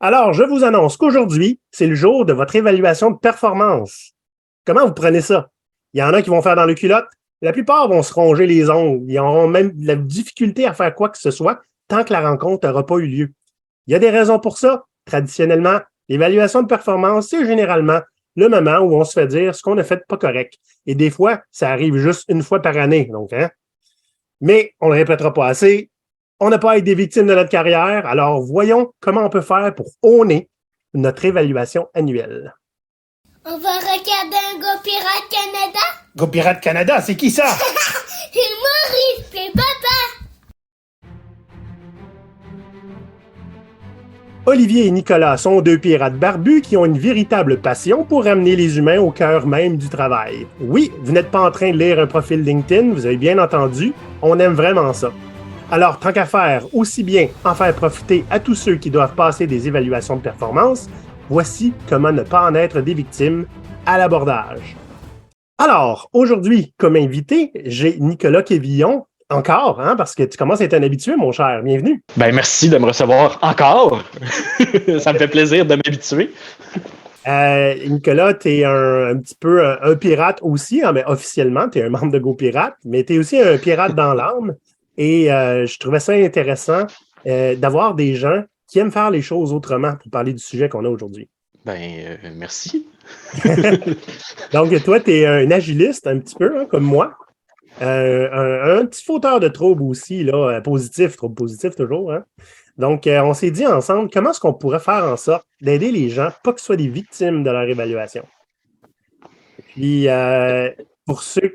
Alors, je vous annonce qu'aujourd'hui, c'est le jour de votre évaluation de performance. Comment vous prenez ça? Il y en a qui vont faire dans le culotte. La plupart vont se ronger les ongles. Ils auront même de la difficulté à faire quoi que ce soit tant que la rencontre n'aura pas eu lieu. Il y a des raisons pour ça. Traditionnellement, l'évaluation de performance, c'est généralement le moment où on se fait dire ce qu'on a fait pas correct. Et des fois, ça arrive juste une fois par année. Donc, hein? Mais on ne le répétera pas assez. On n'a pas à être des victimes de notre carrière, alors voyons comment on peut faire pour honner notre évaluation annuelle. On va regarder un Go Pirate Canada? Go Pirate Canada, c'est qui ça? C'est Maurice, c'est papa! Olivier et Nicolas sont deux pirates barbus qui ont une véritable passion pour ramener les humains au cœur même du travail. Oui, vous n'êtes pas en train de lire un profil LinkedIn, vous avez bien entendu, on aime vraiment ça. Alors, tant qu'à faire, aussi bien en faire profiter à tous ceux qui doivent passer des évaluations de performance, voici comment ne pas en être des victimes à l'abordage. Alors, aujourd'hui, comme invité, j'ai Nicolas Quévillon, encore, hein, parce que tu commences à être un habitué, mon cher. Bienvenue. Ben, merci de me recevoir encore. Ça me fait plaisir de m'habituer. Nicolas, tu es un petit peu un pirate aussi, hein, mais officiellement, tu es un membre de Go Pirate, mais tu es aussi un pirate dans l'âme. Et je trouvais ça intéressant d'avoir des gens qui aiment faire les choses autrement pour parler du sujet qu'on a aujourd'hui. Merci. Donc, toi, tu es un agiliste un petit peu, hein, comme moi. Un petit fauteur de troubles aussi, là, positif, trouble positif toujours. Hein? Donc, on s'est dit ensemble, comment est-ce qu'on pourrait faire en sorte d'aider les gens, pas qu'ils soient des victimes de leur évaluation. Puis, pour ceux,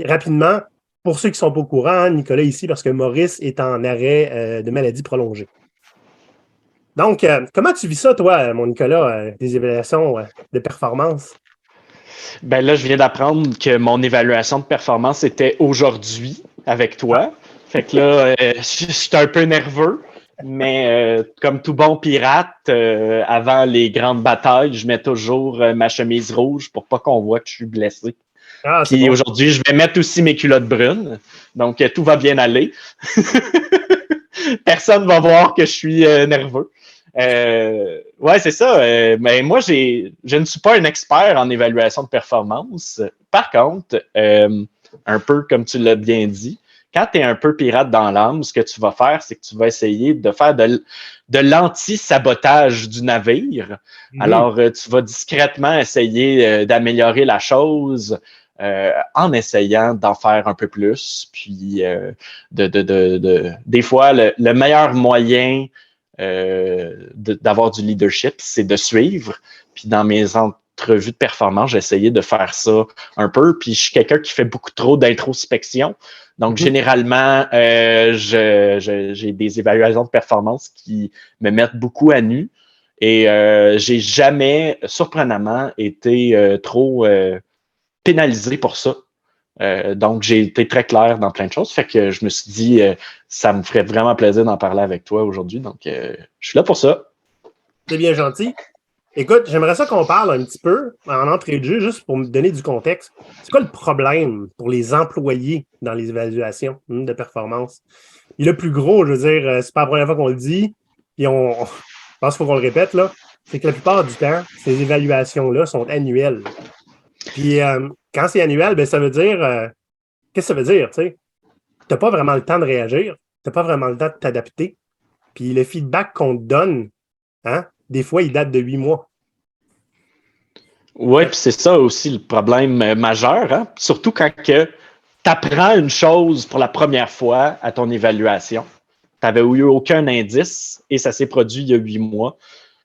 rapidement, pour ceux qui ne sont pas au courant, Nicolas ici, parce que Maurice est en arrêt de maladie prolongée. Donc, comment tu vis ça, toi, mon Nicolas, des évaluations de performance? Ben là, je viens d'apprendre que mon évaluation de performance était aujourd'hui avec toi. Fait que là, je suis un peu nerveux, mais comme tout bon pirate, avant les grandes batailles, je mets toujours ma chemise rouge pour pas qu'on voit que je suis blessé. Ah, Puis bon. aujourd'hui, je vais mettre aussi mes culottes brunes. Donc, tout va bien aller. Personne va voir que je suis nerveux. Ouais, c'est ça. Mais moi, je ne suis pas un expert en évaluation de performance. Par contre, un peu comme tu l'as bien dit, quand tu es un peu pirate dans l'âme, ce que tu vas faire, c'est que tu vas essayer de faire de l'anti-sabotage du navire. Alors, tu vas discrètement essayer d'améliorer la chose en essayant d'en faire un peu plus. Puis, des fois, le meilleur moyen d'avoir du leadership, c'est de suivre. Puis dans mes entrevues de performance, j'ai essayé de faire ça un peu. Puis je suis quelqu'un qui fait beaucoup trop d'introspection. Donc, généralement, j'ai des évaluations de performance qui me mettent beaucoup à nu. Et j'ai jamais, surprenamment, été trop pénalisé pour ça. Donc, j'ai été très clair dans plein de choses. Fait que je me suis dit, ça me ferait vraiment plaisir d'en parler avec toi aujourd'hui. Donc, je suis là pour ça. C'est bien gentil. Écoute, j'aimerais ça qu'on parle un petit peu en entrée de jeu, juste pour me donner du contexte. C'est quoi le problème pour les employés dans les évaluations de performance? Et le plus gros, je veux dire, c'est pas la première fois qu'on le dit, et je pense qu'il faut qu'on le répète, là, c'est que la plupart du temps, ces évaluations-là sont annuelles. Puis quand c'est annuel, ben, ça veut dire, qu'est-ce que ça veut dire, tu sais? Tu n'as pas vraiment le temps de réagir, tu n'as pas vraiment le temps de t'adapter. Puis le feedback qu'on te donne, hein, des fois, il date de 8 mois. Oui, puis c'est ça aussi le problème majeur, hein? Surtout quand tu apprends une chose pour la première fois à ton évaluation. Tu n'avais eu aucun indice et ça s'est produit il y a 8 mois.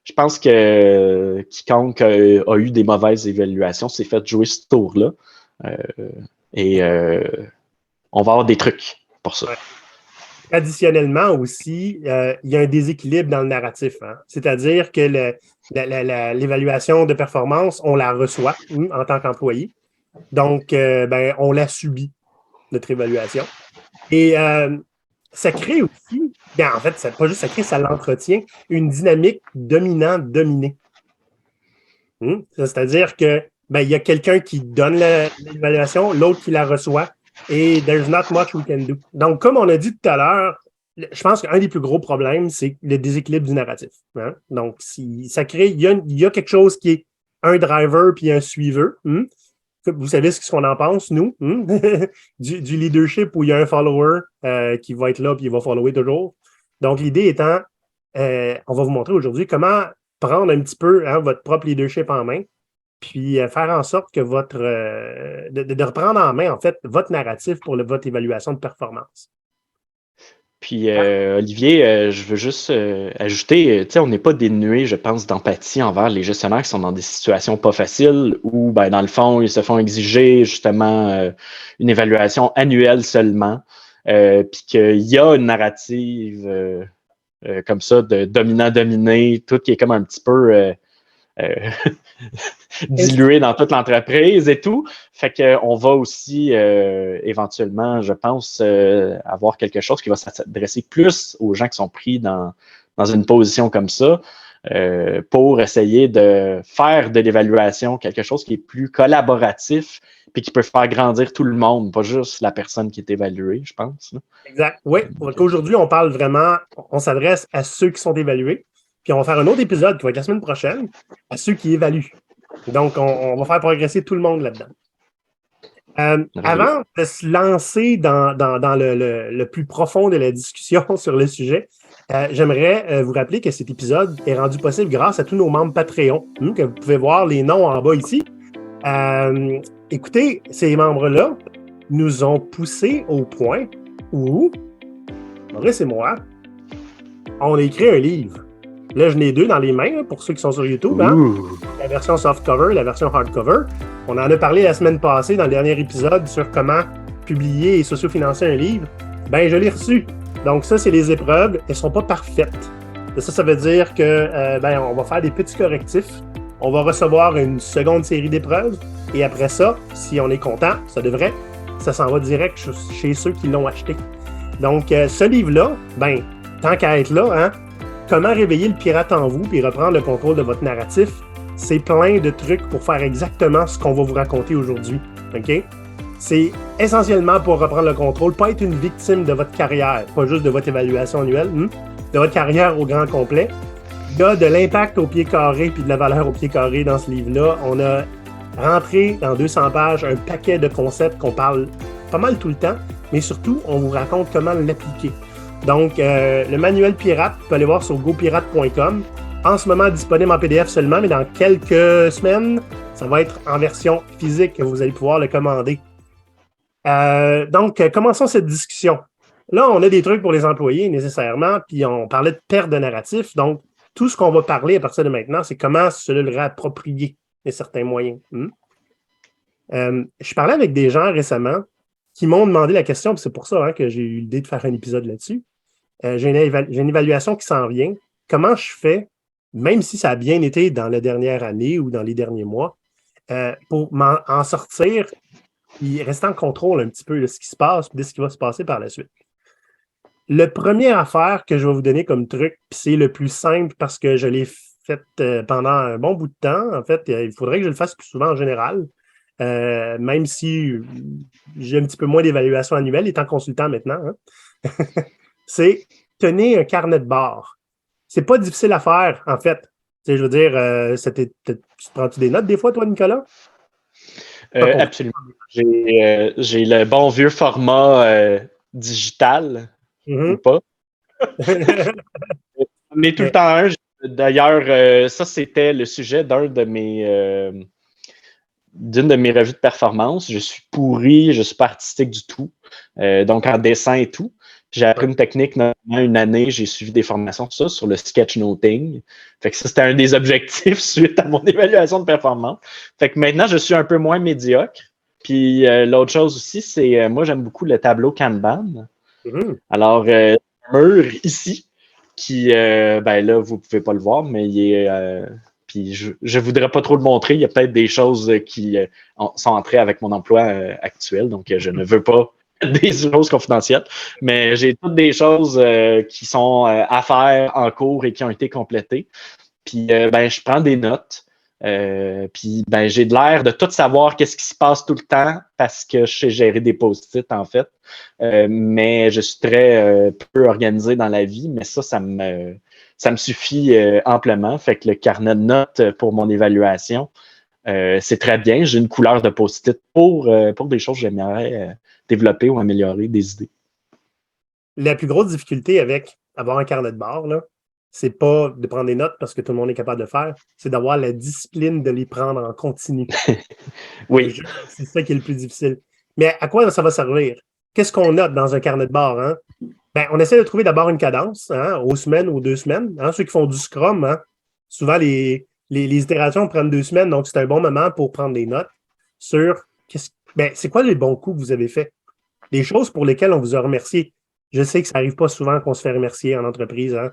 Je pense que quiconque a eu des mauvaises évaluations s'est fait jouer ce tour-là. Et on va avoir des trucs pour ça. Ouais. Traditionnellement aussi, il y a un déséquilibre dans le narratif. Hein? C'est-à-dire que l'évaluation de performance, on la reçoit en tant qu'employé. Donc, ben, on la subit, notre évaluation. Et ça crée aussi, bien, en fait, ça, pas juste ça crée, ça l'entretient, une dynamique dominant-dominée. C'est-à-dire que ben, il y a quelqu'un qui donne l'évaluation, l'autre qui la reçoit, et there's not much we can do. Donc, comme on a dit tout à l'heure, je pense qu'un des plus gros problèmes, c'est le déséquilibre du narratif. Hein? Donc, si ça crée, il y a quelque chose qui est un driver puis un suiveur. Vous savez ce qu'on en pense, nous, du leadership où il y a un follower qui va être là puis il va follower toujours. Donc, l'idée étant, on va vous montrer aujourd'hui comment prendre un petit peu votre propre leadership en main, puis faire en sorte que de reprendre en main, en fait, votre narratif pour votre évaluation de performance. Puis, Olivier, je veux juste ajouter, tu sais, on n'est pas dénué, je pense, d'empathie envers les gestionnaires qui sont dans des situations pas faciles où, ben, dans le fond, ils se font exiger justement une évaluation annuelle seulement, puis qu'il y a une narrative comme ça de dominant-dominé, tout qui est comme un petit peu dilué dans toute l'entreprise et tout. Fait qu'on va aussi éventuellement, je pense, avoir quelque chose qui va s'adresser plus aux gens qui sont pris dans une position comme ça pour essayer de faire de l'évaluation quelque chose qui est plus collaboratif puis qui peut faire grandir tout le monde, pas juste la personne qui est évaluée, je pense. Là. Exact. Oui. Aujourd'hui, on parle vraiment, on s'adresse à ceux qui sont évalués. Puis on va faire un autre épisode qui va être la semaine prochaine à ceux qui évaluent. Donc, on va faire progresser tout le monde là-dedans. Avant de se lancer dans le plus profond de la discussion sur le sujet, j'aimerais vous rappeler que cet épisode est rendu possible grâce à tous nos membres Patreon, que vous pouvez voir les noms en bas ici. Écoutez, ces membres-là nous ont poussés au point où, Maurice et moi, on a écrit un livre. Là, je n'ai deux dans les mains, pour ceux qui sont sur YouTube. Hein? La version softcover, la version hardcover. On en a parlé la semaine passée dans le dernier épisode sur comment publier et socio-financer un livre. Ben, je l'ai reçu. Donc, ça, c'est les épreuves. Elles ne sont pas parfaites. Et ça veut dire que on va faire des petits correctifs. On va recevoir une seconde série d'épreuves. Et après ça, si on est content, ça s'en va direct chez ceux qui l'ont acheté. Donc, ce livre-là, ben, tant qu'à être là, hein, comment réveiller le pirate en vous puis reprendre le contrôle de votre narratif, c'est plein de trucs pour faire exactement ce qu'on va vous raconter aujourd'hui. OK? C'est essentiellement pour reprendre le contrôle, pas être une victime de votre carrière, pas juste de votre évaluation annuelle, de votre carrière au grand complet. Il y a de l'impact au pied carré puis de la valeur au pied carré dans ce livre-là. On a rentré dans 200 pages un paquet de concepts qu'on parle pas mal tout le temps, mais surtout, on vous raconte comment l'appliquer. Donc, le manuel pirate, vous pouvez aller voir sur gopirate.com. En ce moment, disponible en PDF seulement, mais dans quelques semaines, ça va être en version physique que vous allez pouvoir le commander. Donc, commençons cette discussion. Là, on a des trucs pour les employés nécessairement, puis on parlait de perte de narratif. Donc, tout ce qu'on va parler à partir de maintenant, c'est comment se le réapproprier de certains moyens. Je parlais avec des gens récemment qui m'ont demandé la question, puis c'est pour ça que j'ai eu l'idée de faire un épisode là-dessus. J'ai une évaluation qui s'en vient. Comment je fais, même si ça a bien été dans la dernière année ou dans les derniers mois, pour en sortir et rester en contrôle un petit peu de ce qui se passe et de ce qui va se passer par la suite. Le premier affaire que je vais vous donner comme truc, puis c'est le plus simple parce que je l'ai fait pendant un bon bout de temps. En fait, il faudrait que je le fasse plus souvent en général. Même si j'ai un petit peu moins d'évaluation annuelle, étant consultant maintenant, c'est tenir un carnet de bord. C'est pas difficile à faire, en fait. Tu sais, je veux dire, tu prends-tu des notes des fois, toi, Nicolas? Absolument. J'ai le bon vieux format digital, ou pas. Mais tout le temps un. D'ailleurs, ça, c'était le sujet d'une de mes revues de performance. Je suis pourri, je suis pas artistique du tout. Donc, en dessin et tout. J'ai appris une technique, notamment une année, j'ai suivi des formations sur le sketchnoting. Fait que ça, c'était un des objectifs suite à mon évaluation de performance. Fait que maintenant, je suis un peu moins médiocre. Puis l'autre chose aussi, c'est moi, j'aime beaucoup le tableau Kanban. Alors, un mur ici, qui, ben là, vous pouvez pas le voir, mais il est... puis je voudrais pas trop le montrer. Il y a peut-être des choses qui sont entrées avec mon emploi actuel, donc je ne veux pas des choses confidentielles, mais j'ai toutes des choses qui sont à faire en cours et qui ont été complétées. Puis, ben, je prends des notes Puis ben, j'ai de l'air de tout savoir qu'est-ce qui se passe tout le temps parce que je sais gérer des post-it, en fait. Mais je suis très peu organisé dans la vie, mais ça me suffit amplement. Fait que le carnet de notes pour mon évaluation, c'est très bien. J'ai une couleur de post-it pour des choses que j'aimerais développer ou améliorer, des idées. La plus grosse difficulté avec avoir un carnet de bord, là, c'est pas de prendre des notes parce que tout le monde est capable de le faire, c'est d'avoir la discipline de les prendre en continu. Oui. C'est ça qui est le plus difficile. Mais à quoi ça va servir? Qu'est-ce qu'on note dans un carnet de bord? Hein? Ben, on essaie de trouver d'abord une cadence, hein, aux semaines ou 2 semaines. Hein? Ceux qui font du Scrum, hein? Souvent les itérations prennent 2 semaines, donc c'est un bon moment pour prendre des notes sur c'est quoi les bons coups que vous avez faits? Les choses pour lesquelles on vous a remercié. Je sais que ça n'arrive pas souvent qu'on se fait remercier en entreprise. Hein?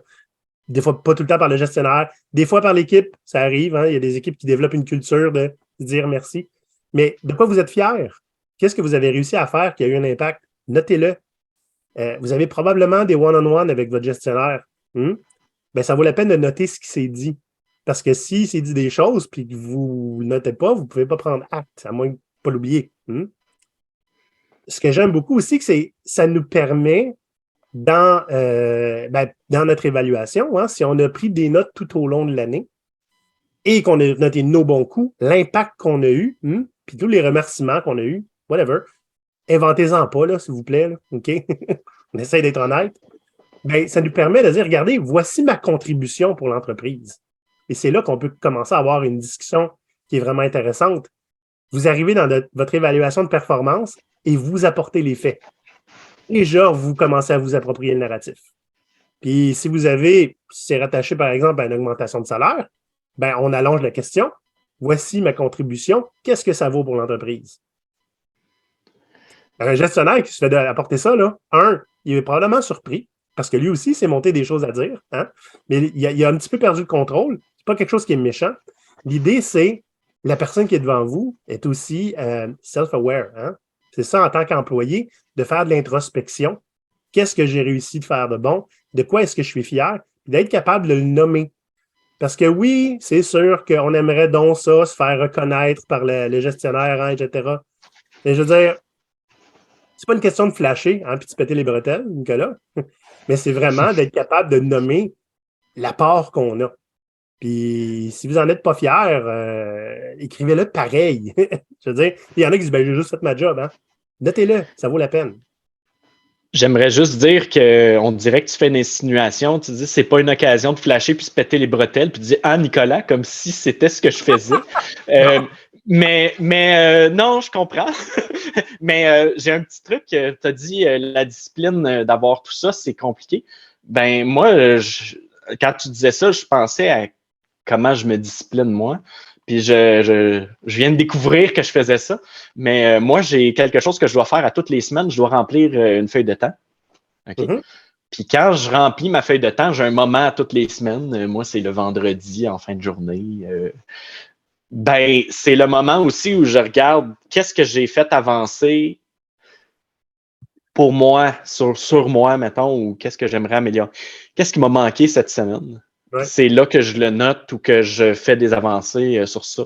Des fois, pas tout le temps par le gestionnaire. Des fois, par l'équipe, ça arrive. Hein? Il y a des équipes qui développent une culture de dire merci. Mais de quoi vous êtes fiers? Qu'est-ce que vous avez réussi à faire qui a eu un impact? Notez-le. Vous avez probablement des one-on-one avec votre gestionnaire. Ben, ça vaut la peine de noter ce qui s'est dit. Parce que s'il s'est dit des choses puis que vous ne notez pas, vous ne pouvez pas prendre acte, à moins de ne pas l'oublier. Ce que j'aime beaucoup aussi, c'est que ça nous permet dans notre évaluation, hein, si on a pris des notes tout au long de l'année et qu'on a noté nos bons coups, l'impact qu'on a eu, puis tous les remerciements qu'on a eus, whatever, inventez-en pas, là, s'il vous plaît, là, OK? On essaie d'être honnête. Ben, ça nous permet de dire, regardez, voici ma contribution pour l'entreprise. Et c'est là qu'on peut commencer à avoir une discussion qui est vraiment intéressante. Vous arrivez dans votre évaluation de performance et vous apportez les faits. Déjà, vous commencez à vous approprier le narratif. Puis si c'est rattaché par exemple à une augmentation de salaire, ben on allonge la question. Voici ma contribution. Qu'est-ce que ça vaut pour l'entreprise? Un gestionnaire qui se fait apporter ça, là, il est probablement surpris parce que lui aussi s'est monté des choses à dire, hein? Mais il a un petit peu perdu le contrôle. C'est pas quelque chose qui est méchant. L'idée, c'est la personne qui est devant vous est aussi self-aware. Hein? C'est ça en tant qu'employé, de faire de l'introspection. Qu'est-ce que j'ai réussi de faire de bon? De quoi est-ce que je suis fier? Puis d'être capable de le nommer. Parce que oui, c'est sûr qu'on aimerait donc ça, se faire reconnaître par le gestionnaire, hein, etc. Mais je veux dire, c'est pas une question de flasher, hein, puis de se péter les bretelles, Nicolas. Mais c'est vraiment d'être capable de nommer l'apport qu'on a. Puis, si vous n'en êtes pas fier, écrivez-le pareil. Je veux dire, il y en a qui disent, j'ai juste fait ma job. Hein? Notez-le, ça vaut la peine. J'aimerais juste dire qu'on dirait que tu fais une insinuation. Tu dis, c'est pas une occasion de flasher puis se péter les bretelles puis de dire, ah, Nicolas, comme si c'était ce que je faisais. Mais non, je comprends. Mais j'ai un petit truc. Tu as dit, la discipline d'avoir tout ça, c'est compliqué. Ben, moi, quand tu disais ça, je pensais à comment je me discipline moi. Puis je viens de découvrir que je faisais ça. Mais moi, j'ai quelque chose que je dois faire à toutes les semaines. Je dois remplir une feuille de temps. OK? Puis quand je remplis ma feuille de temps, j'ai un moment à toutes les semaines. Moi, c'est le vendredi en fin de journée. Ben, c'est le moment aussi où je regarde qu'est-ce que j'ai fait avancer pour moi, sur moi, mettons, ou qu'est-ce que j'aimerais améliorer. Qu'est-ce qui m'a manqué cette semaine? Ouais. C'est là que je le note ou que je fais des avancées sur ça.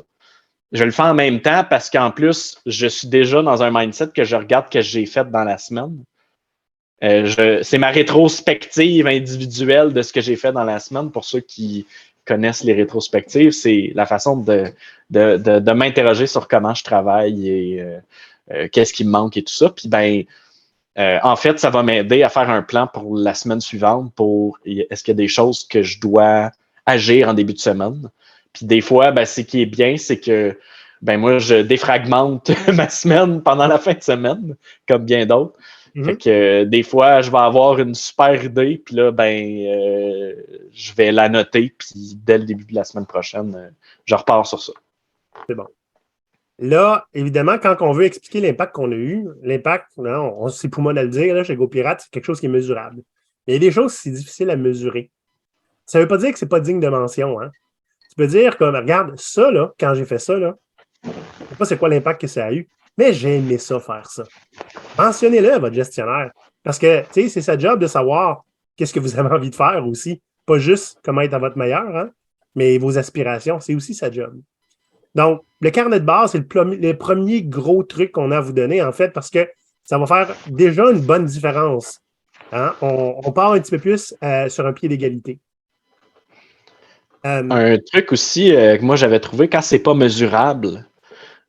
Je le fais en même temps parce qu'en plus, je suis déjà dans un mindset que je regarde ce que j'ai fait dans la semaine. C'est ma rétrospective individuelle de ce que j'ai fait dans la semaine. Pour ceux qui connaissent les rétrospectives, c'est la façon de m'interroger sur comment je travaille et qu'est-ce qui me manque et tout ça. Puis en fait, ça va m'aider à faire un plan pour la semaine suivante est-ce qu'il y a des choses que je dois agir en début de semaine. Puis des fois, ce qui est bien, c'est que moi, je défragmente ma semaine pendant la fin de semaine, comme bien d'autres. Fait que des fois, je vais avoir une super idée, puis là, je vais la noter, puis dès le début de la semaine prochaine, je repars sur ça. C'est bon. Là, évidemment, quand on veut expliquer l'impact qu'on a eu, c'est pour moi de le dire, là, chez GoPirate, c'est quelque chose qui est mesurable. Mais il y a des choses qui sont difficiles à mesurer. Ça ne veut pas dire que ce n'est pas digne de mention. Hein? Tu peux dire comme, regarde, ça, là, quand j'ai fait ça, là, je ne sais pas c'est quoi l'impact que ça a eu, mais j'ai aimé ça, faire ça. Mentionnez-le à votre gestionnaire. Parce que, tu sais, c'est sa job de savoir qu'est-ce que vous avez envie de faire aussi. Pas juste comment être à votre meilleur, hein, mais vos aspirations, c'est aussi sa job. Donc, le carnet de bord, c'est le premier gros truc qu'on a à vous donner, en fait, parce que ça va faire déjà une bonne différence. Hein? On part un petit peu plus sur un pied d'égalité. Un truc aussi que moi j'avais trouvé, quand c'est pas mesurable,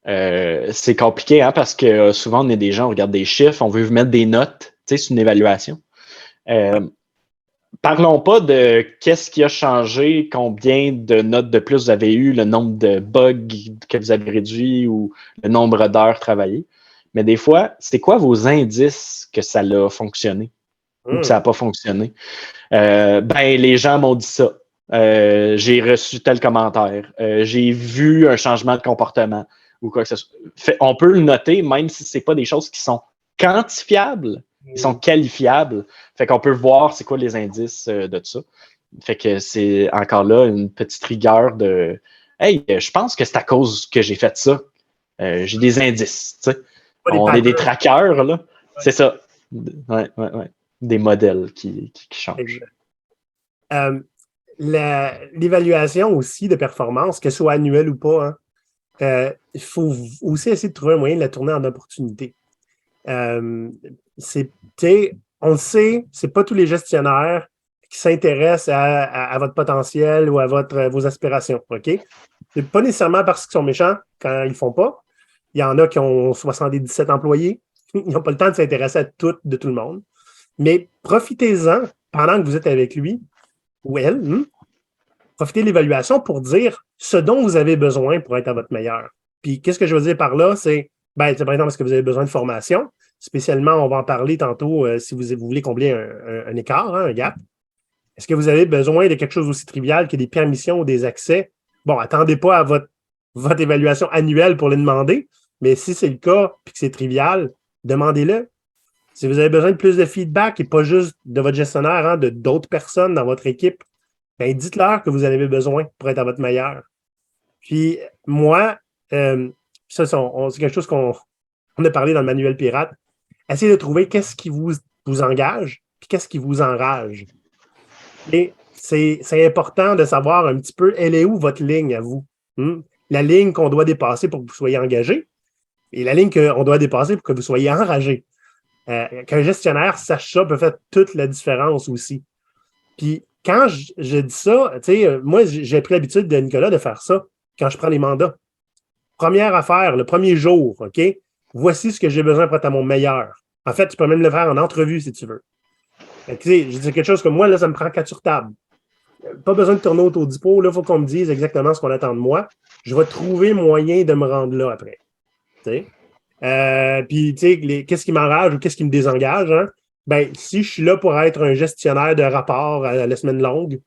c'est compliqué, hein, parce que souvent on est des gens, on regarde des chiffres, on veut vous mettre des notes, tu sais, c'est une évaluation. Parlons pas de qu'est-ce qui a changé, combien de notes de plus vous avez eu, le nombre de bugs que vous avez réduit ou le nombre d'heures travaillées. Mais des fois, c'est quoi vos indices que ça a fonctionné ou que ça n'a pas fonctionné? Les gens m'ont dit ça. J'ai reçu tel commentaire. J'ai vu un changement de comportement ou quoi que ce soit. On peut le noter, même si ce n'est pas des choses qui sont quantifiables. Ils sont qualifiables. Fait qu'on peut voir c'est quoi les indices de ça. Fait que c'est encore là une petite rigueur de hey, je pense que c'est à cause que j'ai fait ça. J'ai des indices. Tu sais. On est des trackers, là. Ouais. C'est ça. Ouais. Des modèles qui changent. L'évaluation aussi de performance, que ce soit annuelle ou pas, hein, il faut aussi essayer de trouver un moyen de la tourner en opportunité. On le sait, c'est pas tous les gestionnaires qui s'intéressent à votre potentiel ou à vos aspirations, OK? C'est pas nécessairement parce qu'ils sont méchants quand ils le font pas. Il y en a qui ont 77 employés. Ils n'ont pas le temps de s'intéresser à tout de tout le monde. Mais profitez-en pendant que vous êtes avec lui ou elle. Profitez de l'évaluation pour dire ce dont vous avez besoin pour être à votre meilleur. Puis, qu'est-ce que je veux dire par là? C'est par exemple, est-ce que vous avez besoin de formation? Spécialement, on va en parler tantôt si vous voulez combler un écart, hein, un gap. Est-ce que vous avez besoin de quelque chose aussi trivial que des permissions ou des accès? Bon, attendez pas à votre évaluation annuelle pour les demander, mais si c'est le cas et que c'est trivial, demandez-le. Si vous avez besoin de plus de feedback et pas juste de votre gestionnaire, hein, de d'autres personnes dans votre équipe, ben dites-leur que vous en avez besoin pour être à votre meilleur. Puis moi, ça, c'est quelque chose qu'on a parlé dans le manuel pirate. Essayez de trouver qu'est-ce qui vous engage puis qu'est-ce qui vous enrage. Et c'est important de savoir un petit peu, elle est où votre ligne à vous? La ligne qu'on doit dépasser pour que vous soyez engagé et la ligne qu'on doit dépasser pour que vous soyez enragé. Qu'un gestionnaire sache ça peut faire toute la différence aussi. Puis quand je dis ça, moi, j'ai pris l'habitude de Nicolas de faire ça quand je prends les mandats. Première affaire, le premier jour, OK? Voici ce que j'ai besoin pour être à mon meilleur. En fait, tu peux même le faire en entrevue si tu veux. C'est quelque chose comme moi, là, ça me prend 4 sur table. Pas besoin de tourner autour du pot. Là, il faut qu'on me dise exactement ce qu'on attend de moi. Je vais trouver moyen de me rendre là après. Puis, qu'est-ce qui m'enrage ou qu'est-ce qui me désengage? Hein? Ben, si je suis là pour être un gestionnaire de rapport à la semaine longue,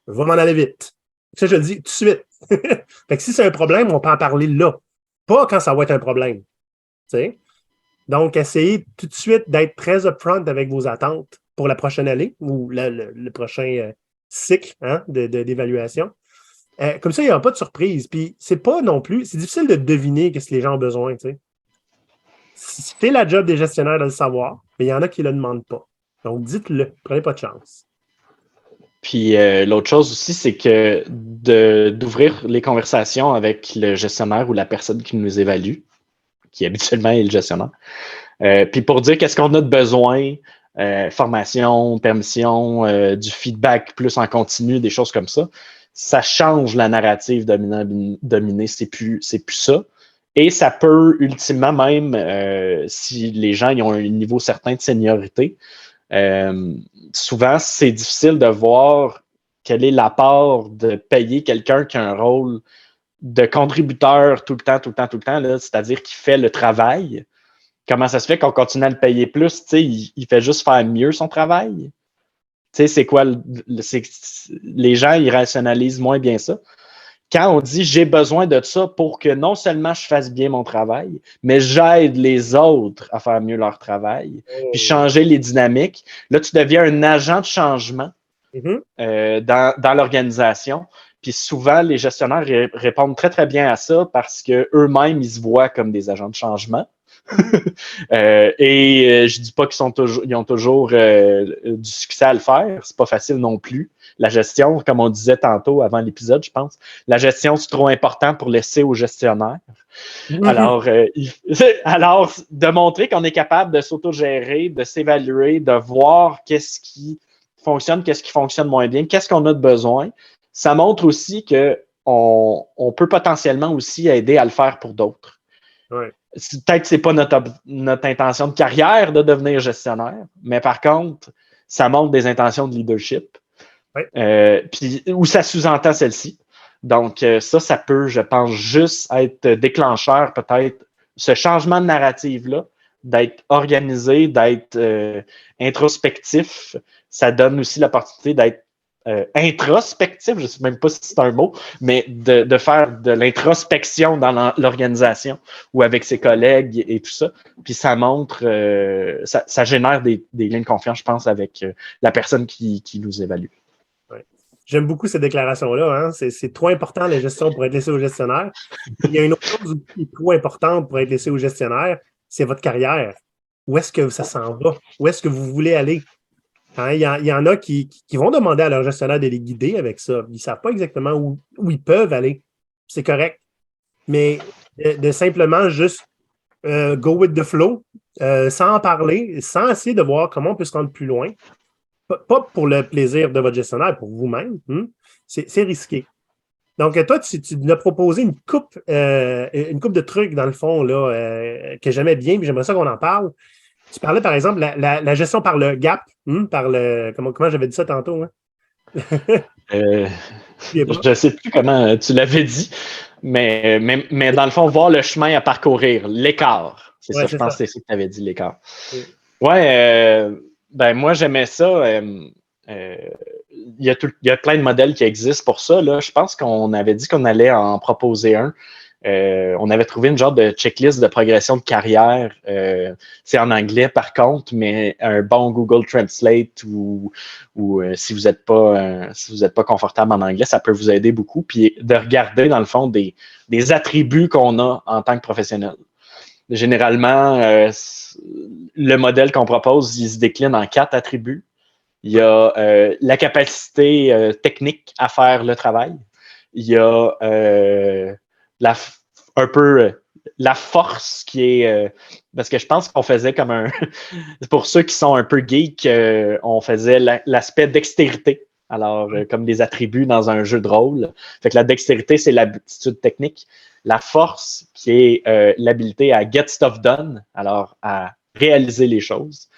je vais m'en aller vite. Ça, je le dis tout de suite. Fait que si c'est un problème, on peut en parler là. Pas quand ça va être un problème. T'sais? Donc, essayez tout de suite d'être très upfront avec vos attentes pour la prochaine année ou le prochain cycle d'évaluation. Comme ça, il n'y aura pas de surprise. Puis, c'est pas non plus, c'est difficile de deviner qu'est-ce que les gens ont besoin. T'sais. C'est la job des gestionnaires de le savoir, mais il y en a qui ne le demandent pas. Donc, dites-le, prenez pas de chance. Puis l'autre chose aussi, c'est que d'ouvrir les conversations avec le gestionnaire ou la personne qui nous évalue, qui habituellement est le gestionnaire, puis pour dire qu'est-ce qu'on a de besoin, formation, permission, du feedback plus en continu, des choses comme ça change la narrative dominée, c'est plus ça. Et ça peut ultimement même, si les gens ils ont un niveau certain de seniorité, souvent, c'est difficile de voir quel est l'apport de payer quelqu'un qui a un rôle de contributeur tout le temps, là, c'est-à-dire qui fait le travail. Comment ça se fait qu'on continue à le payer plus? Il fait juste faire mieux son travail. C'est quoi? Les gens, ils rationalisent moins bien ça. Quand on dit « j'ai besoin de ça pour que non seulement je fasse bien mon travail, mais j'aide les autres à faire mieux leur travail, puis changer les dynamiques », là, tu deviens un agent de changement dans l'organisation. Puis souvent, les gestionnaires répondent très, très bien à ça parce qu'eux-mêmes, ils se voient comme des agents de changement. Je dis pas ils ont toujours du succès à le faire. C'est pas facile non plus. La gestion, comme on disait tantôt avant l'épisode, je pense, la gestion, c'est trop important pour laisser aux gestionnaires. Alors, alors, de montrer qu'on est capable de s'autogérer, de s'évaluer, de voir qu'est-ce qui fonctionne moins bien, qu'est-ce qu'on a de besoin, ça montre aussi que on peut potentiellement aussi aider à le faire pour d'autres. Ouais. Peut-être que c'est pas notre intention de carrière de devenir gestionnaire, mais par contre, ça montre des intentions de leadership. Ouais. Puis où ça sous-entend celle-ci. Donc, ça peut, je pense, juste être déclencheur, peut-être, ce changement de narrative-là, d'être organisé, d'être introspectif. Ça donne aussi l'opportunité d'être introspectif, je ne sais même pas si c'est un mot, mais de faire de l'introspection dans l'organisation ou avec ses collègues et tout ça. Puis ça montre, ça génère des liens de confiance, je pense, avec la personne qui nous évalue. J'aime beaucoup cette déclaration-là. Hein? C'est trop important, la gestion, pour être laissé au gestionnaire. Il y a une autre chose qui est trop importante pour être laissé au gestionnaire, c'est votre carrière. Où est-ce que ça s'en va? Où est-ce que vous voulez aller? Hein? Il y en a qui vont demander à leur gestionnaire de les guider avec ça. Ils ne savent pas exactement où ils peuvent aller. C'est correct. Mais de simplement juste go with the flow, sans en parler, sans essayer de voir comment on peut se rendre plus loin, pas pour le plaisir de votre gestionnaire, pour vous-même, c'est risqué. Donc, toi, tu nous as proposé une coupe de trucs, dans le fond, là, que j'aimais bien, puis j'aimerais ça qu'on en parle. Tu parlais, par exemple, la gestion par le gap, par le. Comment j'avais dit ça tantôt? Hein? Je ne sais plus comment tu l'avais dit, mais dans le fond, voir le chemin à parcourir, l'écart. C'est ça, je pense que c'est ça que tu avais dit, l'écart. Ben moi, j'aimais ça. Il y a plein de modèles qui existent pour ça. Là. Je pense qu'on avait dit qu'on allait en proposer un. On avait trouvé une genre de checklist de progression de carrière. C'est en anglais par contre, mais un bon Google Translate ou si vous n'êtes pas confortable en anglais, ça peut vous aider beaucoup. Puis de regarder dans le fond des attributs qu'on a en tant que professionnel. Généralement, le modèle qu'on propose, il se décline en 4 attributs. Il y a la capacité technique à faire le travail. Il y a un peu la force qui est... parce que je pense qu'on faisait comme un... pour ceux qui sont un peu geeks, on faisait l'aspect dextérité. Alors, comme des attributs dans un jeu de rôle. Fait que la dextérité, c'est l'aptitude technique. La force, qui est l'habilité à get stuff done, alors à réaliser les choses.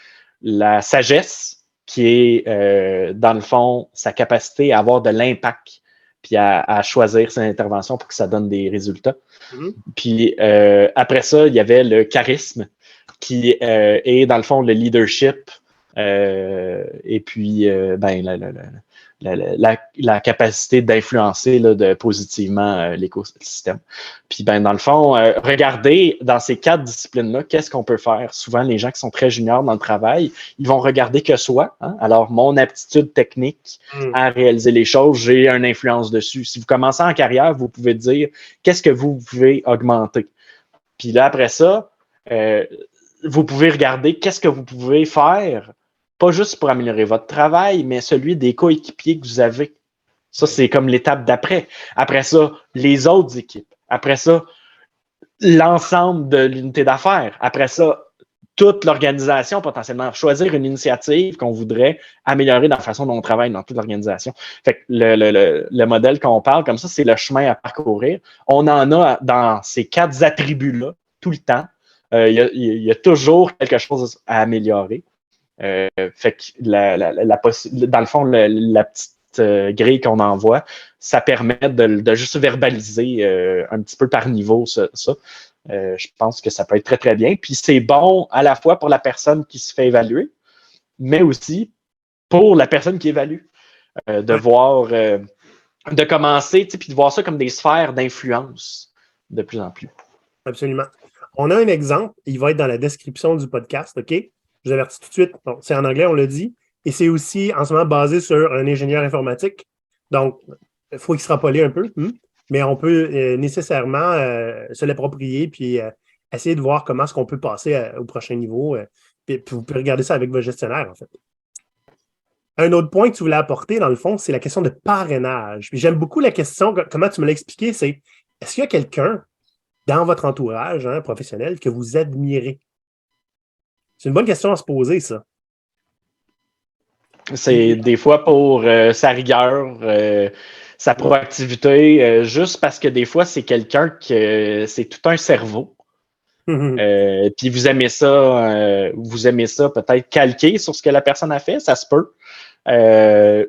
La sagesse, qui est, dans le fond, sa capacité à avoir de l'impact, puis à choisir ses interventions pour que ça donne des résultats. Mm-hmm. Puis après ça, il y avait le charisme, qui est, dans le fond, le leadership, et puis, la capacité d'influencer positivement l'écosystème. Puis, dans le fond, regardez dans ces 4 disciplines-là, qu'est-ce qu'on peut faire? Souvent, les gens qui sont très juniors dans le travail, ils vont regarder que soi. Hein? Alors, mon aptitude technique à réaliser les choses, j'ai une influence dessus. Si vous commencez en carrière, vous pouvez dire qu'est-ce que vous pouvez augmenter. Puis là, après ça, vous pouvez regarder qu'est-ce que vous pouvez faire, pas juste pour améliorer votre travail, mais celui des coéquipiers que vous avez. Ça, c'est comme l'étape d'après. Après ça, les autres équipes. Après ça, l'ensemble de l'unité d'affaires. Après ça, toute l'organisation potentiellement. Choisir une initiative qu'on voudrait améliorer dans la façon dont on travaille dans toute l'organisation. Fait que le modèle qu'on parle comme ça, c'est le chemin à parcourir. On en a dans ces 4 attributs-là tout le temps. Il y a toujours quelque chose à améliorer. Fait que dans le fond, la petite grille qu'on envoie, ça permet de juste verbaliser un petit peu par niveau ça. Je pense que ça peut être très, très bien. Puis c'est bon à la fois pour la personne qui se fait évaluer, mais aussi pour la personne qui évalue. Voir, de commencer, puis de voir ça comme des sphères d'influence de plus en plus. Absolument. On a un exemple, il va être dans la description du podcast, OK? Je vous avertis tout de suite. Bon, c'est en anglais, on l'a dit. Et c'est aussi en ce moment basé sur un ingénieur informatique. Donc, il faut extrapoler un peu. Mais on peut nécessairement se l'approprier puis essayer de voir comment est-ce qu'on peut passer au prochain niveau. Puis vous pouvez regarder ça avec votre gestionnaire, en fait. Un autre point que tu voulais apporter, dans le fond, c'est la question de parrainage. Puis j'aime beaucoup la question, comment tu me l'as expliqué, c'est est-ce qu'il y a quelqu'un dans votre entourage professionnel que vous admirez? C'est une bonne question à se poser, ça. C'est des fois pour sa rigueur, sa proactivité, juste parce que des fois, c'est quelqu'un que c'est tout un cerveau. Puis vous aimez ça peut-être calquer sur ce que la personne a fait, ça se peut.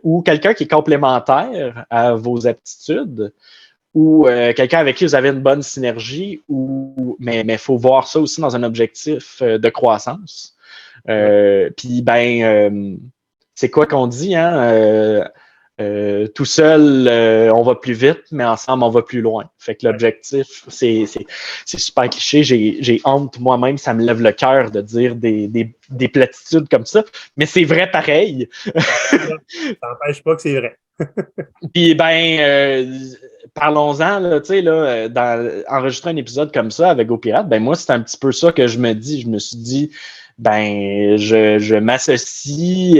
Ou quelqu'un qui est complémentaire à vos aptitudes, ou quelqu'un avec qui vous avez une bonne synergie, mais il faut voir ça aussi dans un objectif de croissance. Puis c'est quoi qu'on dit, hein? Tout seul, on va plus vite, mais ensemble, on va plus loin. Fait que l'objectif, c'est super cliché. J'ai honte moi-même, ça me lève le cœur de dire des platitudes comme ça, mais c'est vrai pareil. Ça n'empêche pas que c'est vrai. Puis parlons-en, là, tu sais, là, enregistrer un épisode comme ça avec GoPirate, moi, c'est un petit peu ça que je me dis. Je me suis dit, je m'associe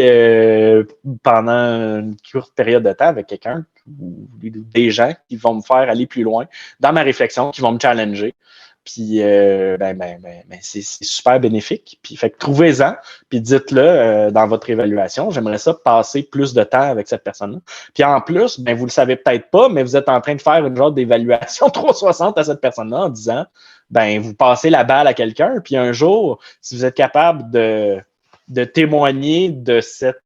pendant une courte période de temps avec quelqu'un ou des gens qui vont me faire aller plus loin dans ma réflexion, qui vont me challenger. Puis, c'est super bénéfique. Puis, fait que trouvez-en, puis dites-le dans votre évaluation. J'aimerais ça passer plus de temps avec cette personne-là. Puis, en plus, vous le savez peut-être pas, mais vous êtes en train de faire une genre d'évaluation 360 à cette personne-là en disant, vous passez la balle à quelqu'un. Puis, un jour, si vous êtes capable de témoigner de cette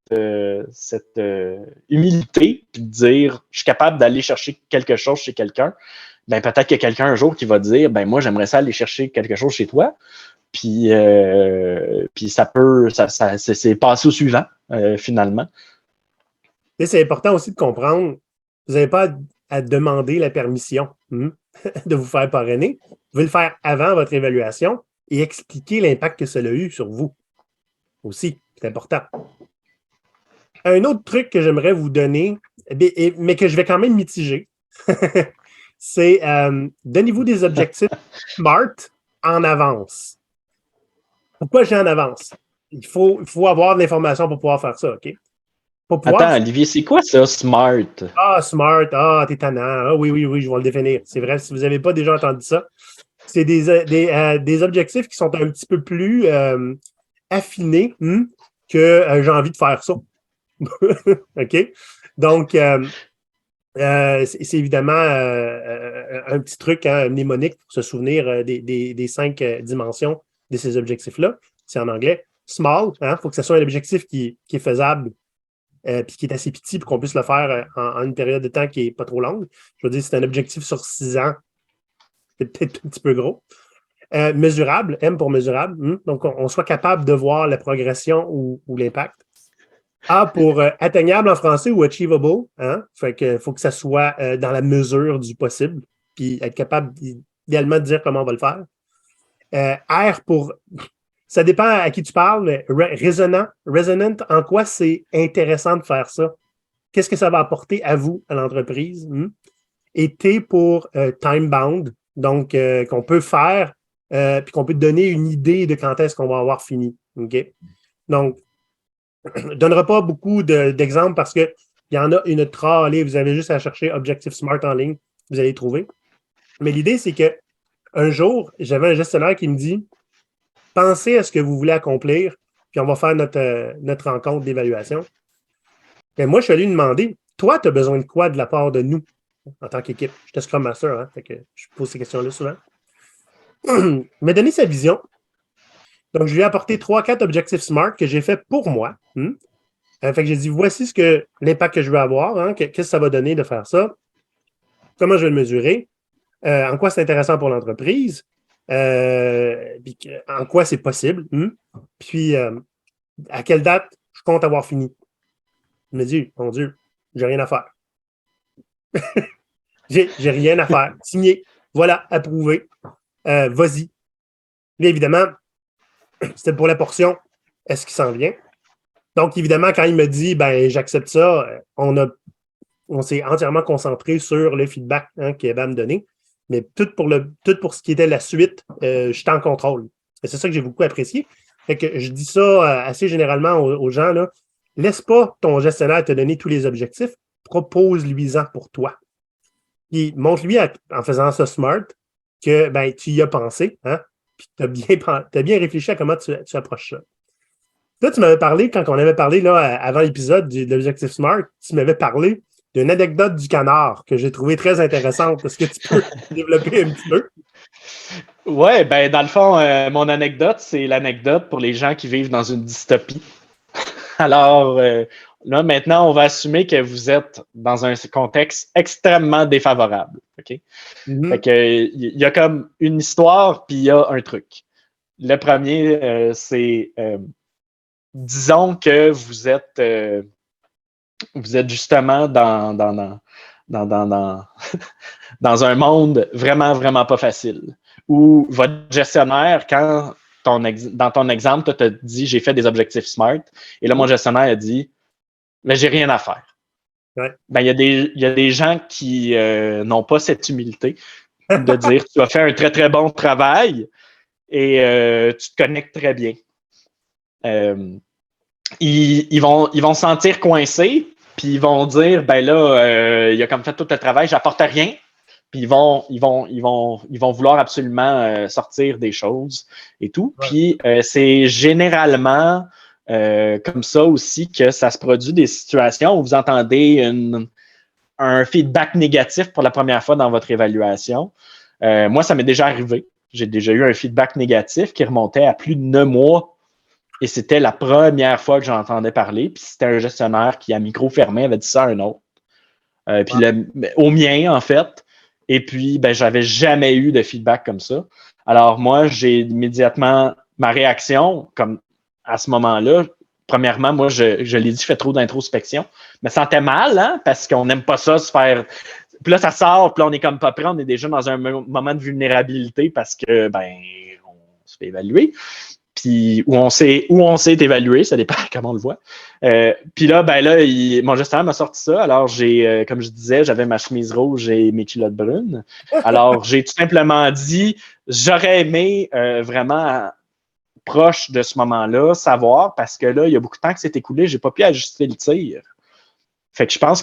humilité, puis de dire, je suis capable d'aller chercher quelque chose chez quelqu'un, peut-être qu'il y a quelqu'un un jour qui va dire, moi, j'aimerais ça aller chercher quelque chose chez toi. Puis c'est passé au suivant, finalement. Et c'est important aussi de comprendre, vous n'avez pas à demander la permission de vous faire parrainer. Vous pouvez le faire avant votre évaluation et expliquer l'impact que ça a eu sur vous. Aussi, c'est important. Un autre truc que j'aimerais vous donner, mais que je vais quand même mitiger, c'est donnez-vous des objectifs SMART en avance. Pourquoi j'ai en avance? Il faut avoir de l'information pour pouvoir faire ça, OK? Attends, Olivier, c'est quoi ça, SMART? Ah, SMART, t'es tannant. Ah, oui, je vais le définir. C'est vrai, si vous n'avez pas déjà entendu ça, c'est des objectifs qui sont un petit peu plus affinés que j'ai envie de faire ça. OK? Donc, c'est évidemment un petit truc mnémonique pour se souvenir des 5 dimensions de ces objectifs-là. C'est en anglais. Small, il faut que ce soit un objectif qui est faisable puis qui est assez petit pour qu'on puisse le faire en une période de temps qui n'est pas trop longue. Je veux dire, c'est un objectif sur 6 ans. C'est peut-être un petit peu gros. Mesurable, M pour mesurable. Donc, on soit capable de voir la progression ou l'impact. A pour atteignable en français ou achievable. Fait que faut que ça soit dans la mesure du possible, puis être capable idéalement de dire comment on va le faire. R pour, ça dépend à qui tu parles, mais résonant, en quoi c'est intéressant de faire ça? Qu'est-ce que ça va apporter à vous, à l'entreprise? Et T pour time bound, donc qu'on peut faire, puis qu'on peut donner une idée de quand est-ce qu'on va avoir fini. OK? Donc, je ne donnerai pas beaucoup d'exemples parce qu'il y en a une trollée. Vous avez juste à chercher Objectif Smart en ligne, vous allez trouver. Mais l'idée, c'est qu'un jour, j'avais un gestionnaire qui me dit pensez à ce que vous voulez accomplir, puis on va faire notre rencontre d'évaluation. Et moi, je suis allé lui demander toi, tu as besoin de quoi de la part de nous en tant qu'équipe? J'étais Scrum Master, fait que je pose ces questions-là souvent. Il m'a donné sa vision. Donc, je lui ai apporté 3-4 objectifs SMART que j'ai fait pour moi. Fait que j'ai dit, voici l'impact que je veux avoir. Qu'est-ce que ça va donner de faire ça? Comment je vais le mesurer? En quoi c'est intéressant pour l'entreprise? En quoi c'est possible? Puis, à quelle date je compte avoir fini? Il me dit, mon Dieu, j'ai rien à faire. j'ai rien à faire. Signé. Voilà, approuvé. Vas-y. Bien évidemment, c'était pour la portion est-ce qu'il s'en vient? Donc, évidemment, quand il me dit j'accepte ça, on s'est entièrement concentré sur le feedback qu'il va me donner. mais tout pour ce qui était la suite, j'étais en contrôle. Et c'est ça que j'ai beaucoup apprécié. Fait que je dis ça assez généralement aux gens, là. Laisse pas ton gestionnaire te donner tous les objectifs, propose-lui-en pour toi. Puis montre-lui en faisant ça smart que ben, tu y as pensé, hein? Puis tu as bien réfléchi à comment tu approches ça. Là, tu m'avais parlé, quand on avait parlé là, avant l'épisode de l'objectif SMART, tu m'avais parlé d'une anecdote du canard que j'ai trouvée très intéressante. Est-ce que tu peux développer un petit peu? Ouais, ben dans le fond, mon anecdote, c'est l'anecdote pour les gens qui vivent dans une dystopie. Alors, là, maintenant, on va assumer que vous êtes dans un contexte extrêmement défavorable. OK? Fait que, il y a comme une histoire, puis il y a un truc. Le premier, c'est, disons que vous êtes justement dans un monde vraiment, vraiment pas facile, où votre gestionnaire, quand dans ton exemple, tu as dit « j'ai fait des objectifs SMART », et là, mon gestionnaire a dit « mais j'ai rien à faire ». Ouais. Ben, il y a des gens qui n'ont pas cette humilité de dire « tu as fait un très, très bon travail et tu te connectes très bien ». Ils vont se sentir coincés, puis ils vont dire ben là, il a comme fait tout le travail, j'apporte rien. Puis ils vont vouloir absolument sortir des choses et tout. Ouais. Puis c'est généralement comme ça aussi que ça se produit des situations où vous entendez un feedback négatif pour la première fois dans votre évaluation. Moi, ça m'est déjà arrivé. J'ai déjà eu un feedback négatif qui remontait à plus de 9 mois. Et c'était la première fois que j'entendais parler. Puis c'était un gestionnaire qui, à micro fermé, avait dit ça à un autre. Puis au mien, en fait. Et puis, ben, j'avais jamais eu de feedback comme ça. Alors, moi, j'ai immédiatement ma réaction, comme à ce moment-là. Premièrement, moi, je l'ai dit, je fais trop d'introspection. Je me sentais mal, hein, parce qu'on n'aime pas ça, se faire. Puis là, ça sort, puis là, on est comme pas prêt, on est déjà dans un moment de vulnérabilité parce que, ben, on se fait évaluer. Puis où on s'est évalué, ça dépend comment on le voit. Puis là, ben là, mon gestionnaire m'a sorti ça. Alors, comme je disais, j'avais ma chemise rouge et mes culottes brunes. Alors, j'ai tout simplement dit, j'aurais aimé vraiment, proche de ce moment-là, savoir, parce que là, il y a beaucoup de temps que c'est écoulé, j'ai pas pu ajuster le tir. Fait que je pense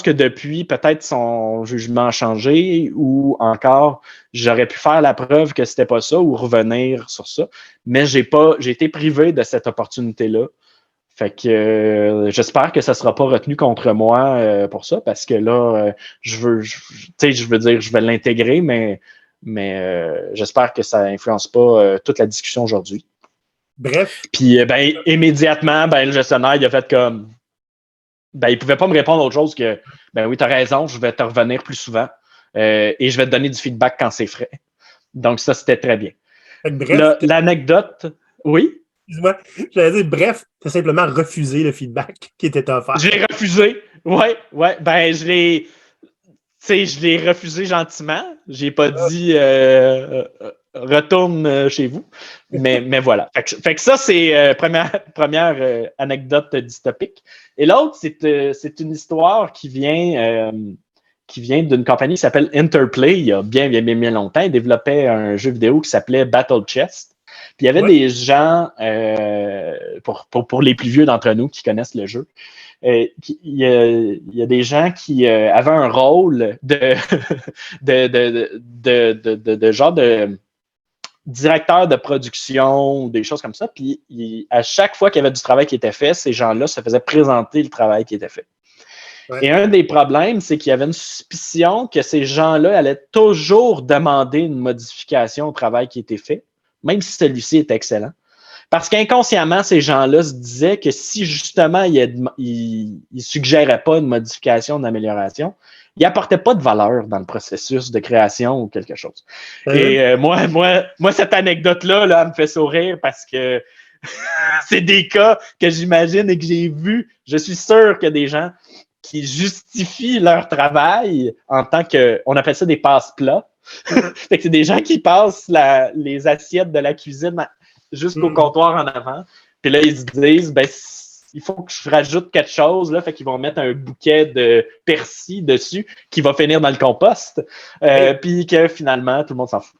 que depuis, peut-être son jugement a changé ou encore, j'aurais pu faire la preuve que c'était pas ça ou revenir sur ça. Mais j'ai été privé de cette opportunité-là. Fait que j'espère que ça sera pas retenu contre moi pour ça parce que là, je veux dire, je vais l'intégrer, mais j'espère que ça influence pas toute la discussion aujourd'hui. Bref. Puis, ben, immédiatement, ben, le gestionnaire, il a fait comme ben, il ne pouvait pas me répondre autre chose que ben oui, tu as raison, je vais te revenir plus souvent et je vais te donner du feedback quand c'est frais. Donc, ça, c'était très bien. Bref, l'anecdote, oui? Excuse-moi, j'allais dire, bref, tu as simplement refusé le feedback qui était offert. Je l'ai refusé. Ouais. Ben, je l'ai refusé gentiment. J'ai pas dit retourne chez vous. Mais voilà. Fait que ça, c'est première anecdote dystopique. Et l'autre, c'est une histoire qui vient d'une compagnie qui s'appelle Interplay. Il y a bien longtemps. Ils développaient un jeu vidéo qui s'appelait Battle Chest. Puis il y avait des gens, pour les plus vieux d'entre nous qui connaissent le jeu, il y a des gens qui avaient un rôle de genre de directeur de production ou des choses comme ça. Puis à chaque fois qu'il y avait du travail qui était fait, ces gens-là se faisaient présenter le travail qui était fait. Ouais. Et un des problèmes, c'est qu'il y avait une suspicion que ces gens-là allaient toujours demander une modification au travail qui était fait, même si celui-ci est excellent. Parce qu'inconsciemment, ces gens-là se disaient que si justement ils suggéraient pas une modification, une amélioration, ils n'apportaient pas de valeur dans le processus de création ou quelque chose. Et moi, cette anecdote-là, elle me fait sourire parce que c'est des cas que j'imagine et que j'ai vus. Je suis sûr qu'il y a des gens qui justifient leur travail en tant que, on appelle ça des passe-plats. Fait que c'est des gens qui passent les assiettes de la cuisine jusqu'au comptoir en avant. Puis là, ils se disent, ben, il faut que je rajoute quelque chose, là, fait qu'ils vont mettre un bouquet de persil dessus qui va finir dans le compost, puis que finalement, tout le monde s'en fout.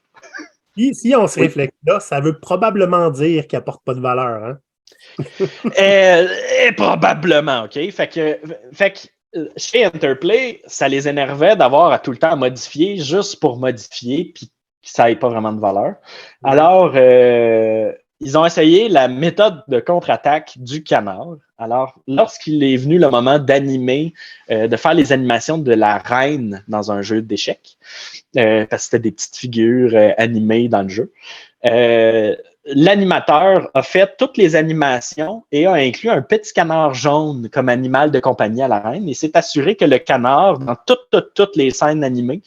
Si on se réfléchit là, ça veut probablement dire qu'il n'apporte pas de valeur, hein? Probablement, OK? Fait que chez Interplay, ça les énervait d'avoir à tout le temps à modifier juste pour modifier, puis que ça n'ait pas vraiment de valeur. Alors, ils ont essayé la méthode de contre-attaque du canard. Alors, lorsqu'il est venu le moment d'animer, de faire les animations de la reine dans un jeu d'échecs, parce que c'était des petites figures animées dans le jeu, l'animateur a fait toutes les animations et a inclus un petit canard jaune comme animal de compagnie à la reine et s'est assuré que le canard, dans toutes les scènes animées,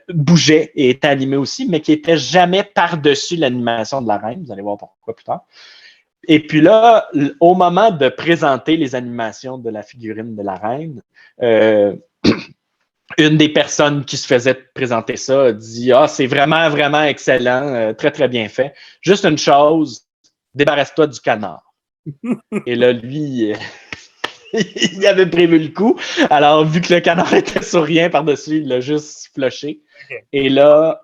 bougeait et était animé aussi, mais qui n'était jamais par-dessus l'animation de la reine. Vous allez voir pourquoi plus tard. Et puis là, au moment de présenter les animations de la figurine de la reine, une des personnes qui se faisait présenter ça a dit « Ah, c'est vraiment, vraiment excellent, très, très bien fait. Juste une chose, débarrasse-toi du canard. » Et là, lui, il avait prévu le coup. Alors, vu que le canard était souriant par-dessus, il l'a juste flushé. Et là,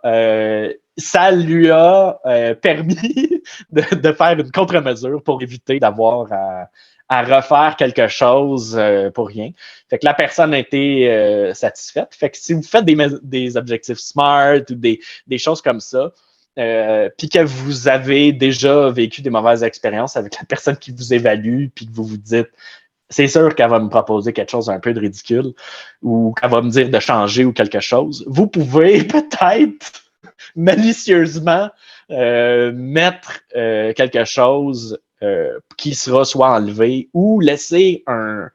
ça lui a permis de faire une contre-mesure pour éviter d'avoir à refaire quelque chose pour rien. Fait que la personne a été satisfaite. Fait que si vous faites des objectifs SMART ou des choses comme ça, puis que vous avez déjà vécu des mauvaises expériences avec la personne qui vous évalue, puis que vous vous dites c'est sûr qu'elle va me proposer quelque chose un peu de ridicule ou qu'elle va me dire de changer ou quelque chose. Vous pouvez peut-être malicieusement mettre quelque chose qui sera soit enlevé ou laisser un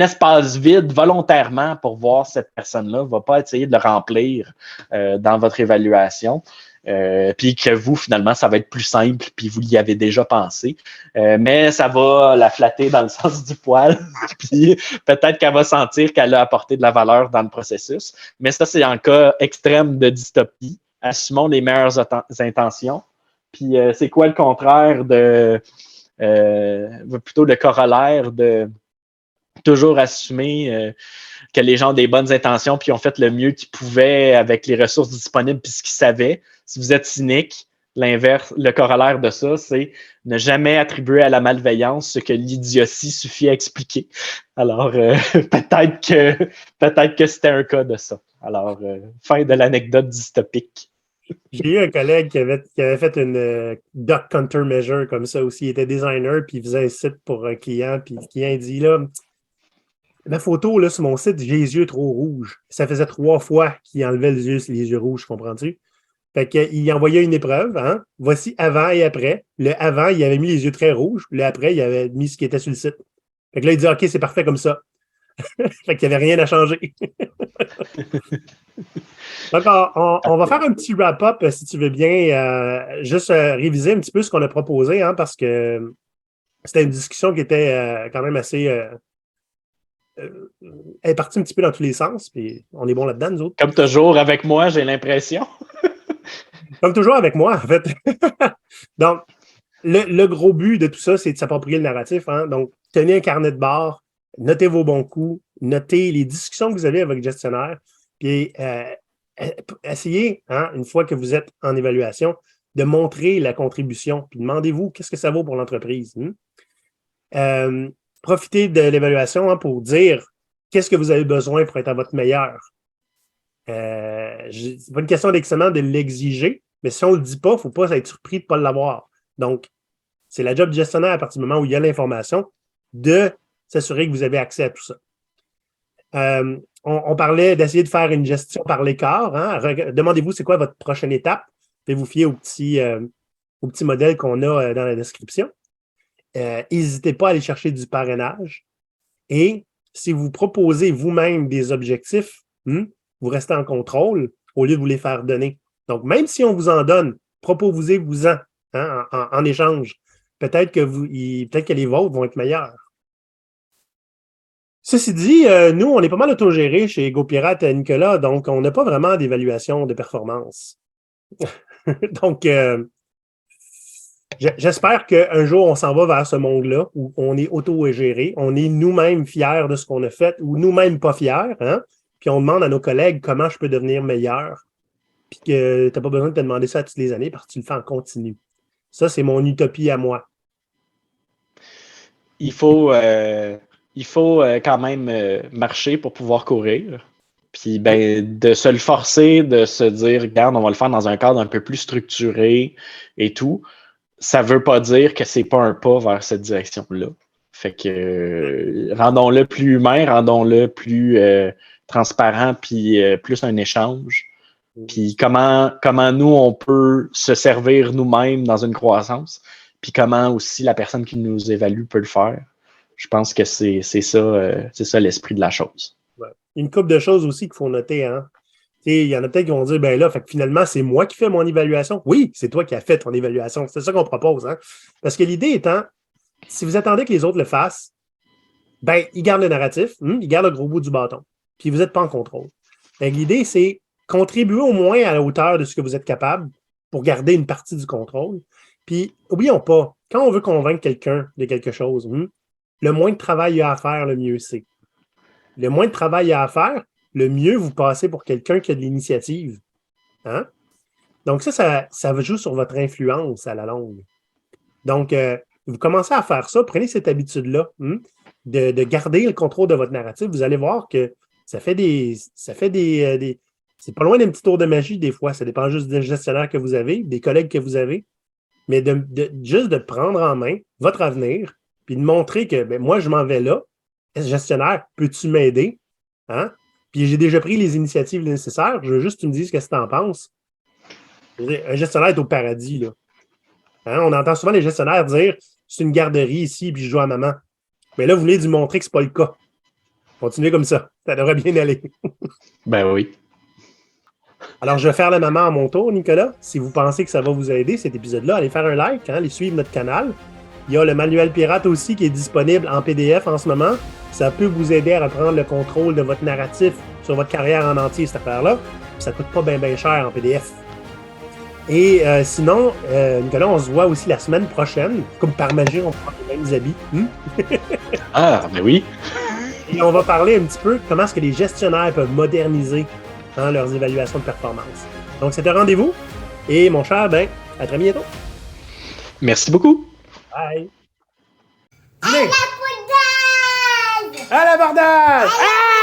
espace vide volontairement pour voir si cette personne-là ne va pas essayer de le remplir dans votre évaluation. Puis que vous, finalement, ça va être plus simple, puis vous y avez déjà pensé. Mais ça va la flatter dans le sens du poil, puis peut-être qu'elle va sentir qu'elle a apporté de la valeur dans le processus. Mais ça, c'est en cas extrême de dystopie. Assumons les meilleures intentions. Puis c'est quoi le contraire de... plutôt le corollaire de toujours assumer que les gens ont des bonnes intentions puis ont fait le mieux qu'ils pouvaient avec les ressources disponibles puis ce qu'ils savaient. Si vous êtes cynique, l'inverse, le corollaire de ça, c'est ne jamais attribuer à la malveillance ce que l'idiotie suffit à expliquer. Alors, peut-être que c'était un cas de ça. Alors, fin de l'anecdote dystopique. J'ai eu un collègue qui avait fait une duck counter measure comme ça aussi. Il était designer, puis il faisait un site pour un client, puis le client dit là, ma photo là, sur mon site, j'ai les yeux trop rouges. Ça faisait 3 fois qu'il enlevait les yeux rouges, comprends-tu? Fait qu'il envoyait une épreuve, hein? Voici avant et après. Le avant, il avait mis les yeux très rouges. Le après, il avait mis ce qui était sur le site. Fait que là, il dit OK, c'est parfait comme ça. Fait qu'il n'y avait rien à changer. Donc, on va faire un petit wrap-up, si tu veux bien, juste réviser un petit peu ce qu'on a proposé, hein, parce que c'était une discussion qui était quand même assez... elle est partie un petit peu dans tous les sens, puis on est bon là-dedans, nous autres. Comme toujours avec moi, j'ai l'impression. Comme toujours avec moi, en fait. Donc, le gros but de tout ça, c'est de s'approprier le narratif. Hein? Donc, tenez un carnet de bord, notez vos bons coups, notez les discussions que vous avez avec le gestionnaire, puis essayez, hein, une fois que vous êtes en évaluation, de montrer la contribution, puis demandez-vous qu'est-ce que ça vaut pour l'entreprise. Profitez de l'évaluation, hein, pour dire qu'est-ce que vous avez besoin pour être à votre meilleur. C'est pas une question d'excellent de l'exiger, mais si on ne le dit pas, il ne faut pas être surpris de ne pas l'avoir. Donc, c'est la job du gestionnaire à partir du moment où il y a l'information de s'assurer que vous avez accès à tout ça. On parlait d'essayer de faire une gestion par l'écart. Hein? Demandez-vous c'est quoi votre prochaine étape. Vous pouvez vous fier au petit modèle qu'on a dans la description. N'hésitez pas à aller chercher du parrainage. Et si vous proposez vous-même des objectifs, vous restez en contrôle au lieu de vous les faire donner. Donc, même si on vous en donne, proposez-vous-en, hein, en échange. Peut-être que les vôtres vont être meilleurs. Ceci dit, nous, on est pas mal autogérés chez GoPirate et Nicolas, donc on n'a pas vraiment d'évaluation de performance. Donc, J'espère qu'un jour, on s'en va vers ce monde-là où on est auto-géré, on est nous-mêmes fiers de ce qu'on a fait ou nous-mêmes pas fiers, hein? Puis on demande à nos collègues comment je peux devenir meilleur. Puis que tu n'as pas besoin de te demander ça toutes les années parce que tu le fais en continu. Ça, c'est mon utopie à moi. Il faut quand même marcher pour pouvoir courir. Puis ben, de se le forcer, de se dire, regarde, on va le faire dans un cadre un peu plus structuré et tout, ça veut pas dire que c'est pas un pas vers cette direction-là. Fait que rendons-le plus humain, rendons-le plus transparent, puis plus un échange. Puis comment nous, on peut se servir nous-mêmes dans une croissance, puis comment aussi la personne qui nous évalue peut le faire. Je pense que c'est ça l'esprit de la chose. Ouais. Une couple de choses aussi qu'il faut noter, hein. Il y en a peut-être qui vont dire, ben là, fait que finalement, c'est moi qui fais mon évaluation. Oui, c'est toi qui as fait ton évaluation. C'est ça qu'on propose, hein. Parce que l'idée étant, si vous attendez que les autres le fassent, ben, ils gardent le narratif, ils gardent le gros bout du bâton. Puis vous n'êtes pas en contrôle. Donc, l'idée, c'est contribuer au moins à la hauteur de ce que vous êtes capable pour garder une partie du contrôle. Puis, oublions pas, quand on veut convaincre quelqu'un de quelque chose, le moins de travail il y a à faire, le mieux c'est. Le moins de travail il y a à faire, le mieux vous passez pour quelqu'un qui a de l'initiative. Hein? Donc, ça joue sur votre influence à la longue. Donc, vous commencez à faire ça, prenez cette habitude-là de garder le contrôle de votre narratif. Vous allez voir que ça fait des c'est pas loin d'un petit tour de magie des fois. Ça dépend juste des gestionnaires que vous avez, des collègues que vous avez. Mais juste de prendre en main votre avenir, puis de montrer que ben, moi, je m'en vais là. Gestionnaire, peux-tu m'aider? Hein? Puis j'ai déjà pris les initiatives nécessaires. Je veux juste que tu me dises ce que tu en penses. Un gestionnaire est au paradis, là. Hein? On entend souvent les gestionnaires dire c'est une garderie ici, puis je joue à maman. Mais là, vous voulez lui montrer que ce n'est pas le cas. Continuez comme ça. Ça devrait bien aller. Ben oui. Alors, je vais faire la maman à mon tour, Nicolas. Si vous pensez que ça va vous aider, cet épisode-là, allez faire un like, allez suivre notre canal. Il y a le manuel pirate aussi qui est disponible en PDF en ce moment. Ça peut vous aider à reprendre le contrôle de votre narratif sur votre carrière en entier, cette affaire-là. Ça ne coûte pas bien cher en PDF. Et sinon, Nicolas, on se voit aussi la semaine prochaine. Comme par magie, on prend les mêmes habits. Ah, ben oui. Et on va parler un petit peu comment est-ce que les gestionnaires peuvent moderniser leurs évaluations de performance. Donc, c'est un rendez-vous. Et mon cher, ben, à très bientôt. Merci beaucoup. Bye. À l'abordage! À l'abordage! Ah!